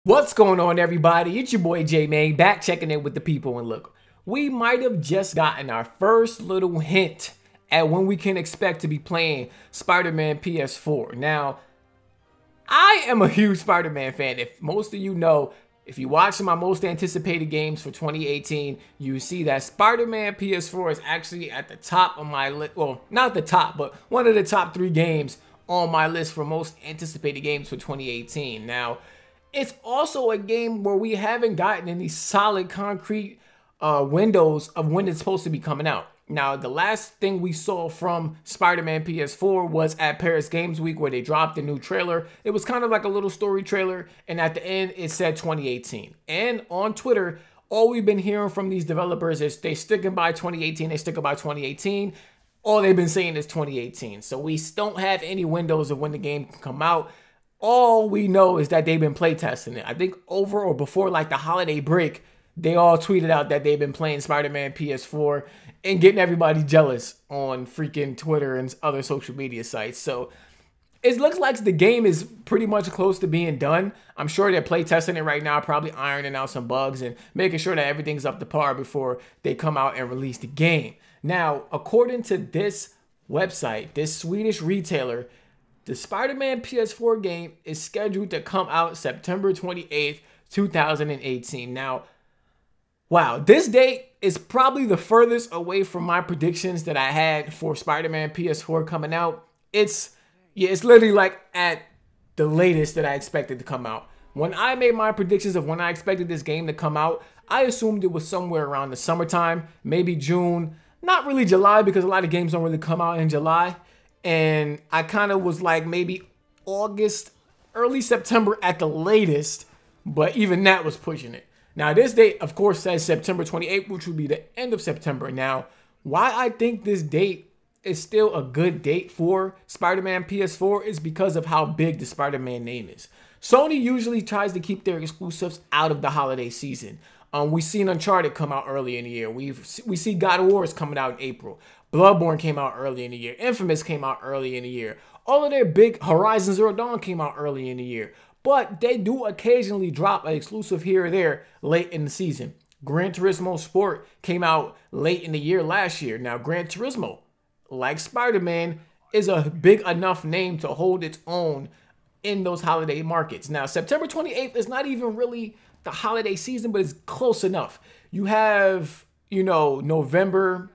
What's going on, everybody? It's your boy J-Man, back checking in with the people. And look, we might have just gotten our first little hint at when we can expect to be playing Spider-Man PS4. Now, I am a huge Spider-Man fan. If most of you know, if you watch my most anticipated games for 2018, you see that Spider-Man PS4 is actually at the top of my list. Well, not the top, but one of the top 3 games on my list for most anticipated games for 2018. Now, it's also a game where we haven't gotten any solid concrete windows of when it's supposed to be coming out. Now, the last thing we saw from Spider-Man PS4 was at Paris Games Week, where they dropped a new trailer. It was kind of like a little story trailer, and at the end it said 2018. And on Twitter, all we've been hearing from these developers is they sticking by 2018, they sticking by 2018. All they've been saying is 2018. So we don't have any windows of when the game can come out. All we know is that they've been playtesting it. I think over or before like the holiday break, they all tweeted out that they've been playing Spider-Man PS4 and getting everybody jealous on freaking Twitter and other social media sites. So it looks like the game is pretty much close to being done. I'm sure they're playtesting it right now, probably ironing out some bugs and making sure that everything's up to par before they come out and release the game. Now, according to this website, this Swedish retailer, the Spider-Man PS4 game is scheduled to come out September 28th, 2018. Now, wow, this date is probably the furthest away from my predictions that I had for Spider-Man PS4 coming out. It's literally like at the latest that I expected to come out. When I made my predictions of when I expected this game to come out, I assumed it was somewhere around the summertime, maybe June, not really July, because a lot of games don't really come out in July. And I kind of was like maybe August, early September at the latest, but even that was pushing it. Now, this date, of course, says September 28th, which would be the end of September. Now, why I think this date is still a good date for Spider-Man PS4 is because of how big the Spider-Man name is. Sony usually tries to keep their exclusives out of the holiday season. We've seen Uncharted come out early in the year. We see God of War is coming out in April. Bloodborne came out early in the year. Infamous came out early in the year. All of their big Horizon Zero Dawn came out early in the year. But they do occasionally drop an exclusive here or there late in the season. Gran Turismo Sport came out late in the year last year. Now, Gran Turismo, like Spider-Man, is a big enough name to hold its own in those holiday markets. Now, September 28th is not even really the holiday season, but it's close enough. You have, you know, November,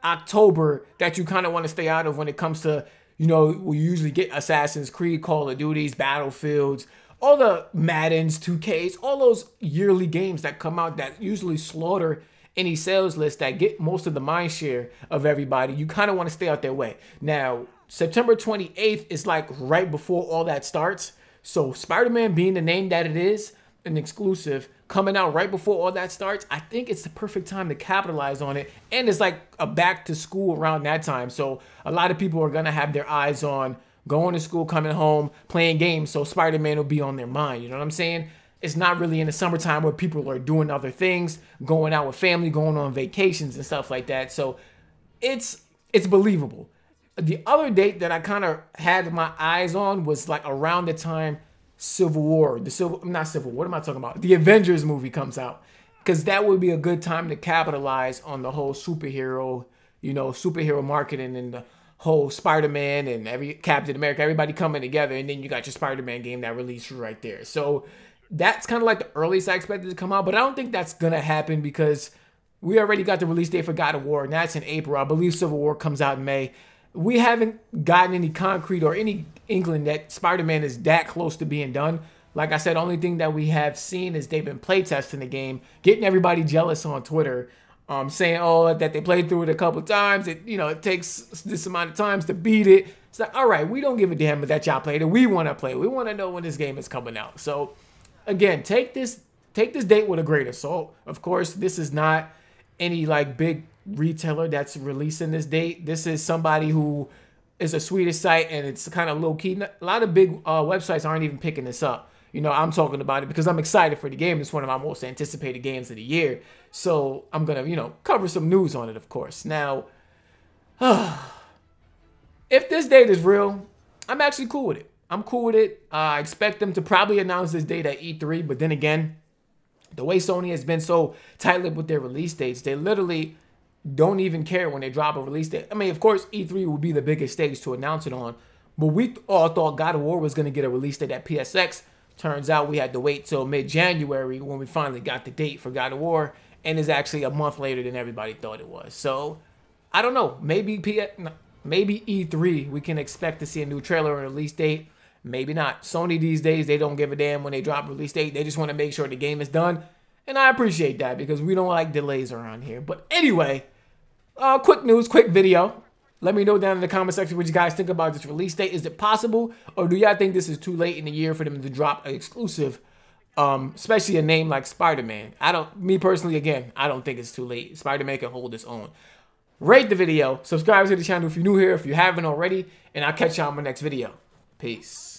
October that you kind of want to stay out of when it comes to, you know, we usually get Assassin's Creed, Call of Duties, Battlefields, all the Maddens, 2Ks, all those yearly games that come out that usually slaughter any sales list that get most of the mind share of everybody. You kind of want to stay out their way. Now, September 28th is like right before all that starts. So Spider-Man being the name that it is, an exclusive coming out right before all that starts, I think it's the perfect time to capitalize on it. And it's like a back to school around that time. So a lot of people are going to have their eyes on going to school, coming home, playing games. So Spider-Man will be on their mind. You know what I'm saying? It's not really in the summertime where people are doing other things, going out with family, going on vacations and stuff like that. So it's believable. The other date that I kind of had my eyes on was like around the time Civil War, not Civil War, what am I talking about? The Avengers movie comes out, because that would be a good time to capitalize on the whole superhero, you know, superhero marketing and the whole Spider-Man and every Captain America, everybody coming together, and then you got your Spider-Man game that released right there. So that's kind of like the earliest I expected to come out, but I don't think that's gonna happen because we already got the release date for God of War, and that's in April. I believe Civil War comes out in May. We haven't gotten any concrete or any inkling that Spider-Man is that close to being done. Like I said, the only thing that we have seen is they've been playtesting the game, getting everybody jealous on Twitter, saying, oh, that they played through it a couple times. It takes this amount of times to beat it. It's like, all right, we don't give a damn that y'all played it. We want to play it. We want to know when this game is coming out. So, again, take this date with a grain of salt. Of course, this is not any like big retailer that's releasing this date. This is somebody who is a Swedish site, and it's kind of low-key. A lot of big websites aren't even picking this up. You know, I'm talking about it because I'm excited for the game. It's one of my most anticipated games of the year. So I'm going to, you know, cover some news on it, of course. Now, if this date is real, I'm actually cool with it. I'm cool with it. I expect them to probably announce this date at E3, but then again, the way Sony has been so tight-lipped with their release dates, they literally don't even care when they drop a release date. I mean, of course, E3 will be the biggest stage to announce it on, but we all thought God of War was going to get a release date at PSX. Turns out we had to wait till mid-January when we finally got the date for God of War, and it's actually a month later than everybody thought it was. So, I don't know. Maybe E3, we can expect to see a new trailer and release date. Maybe not. Sony these days, they don't give a damn when they drop a release date. They just want to make sure the game is done. And I appreciate that because we don't like delays around here. But anyway, quick news, quick video. Let me know down in the comment section what you guys think about this release date. Is it possible? Or do y'all think this is too late in the year for them to drop an exclusive, especially a name like Spider-Man? Me personally, again, I don't think it's too late. Spider-Man can hold its own. Rate the video. Subscribe to the channel if you're new here, if you haven't already. And I'll catch y'all in my next video. Peace.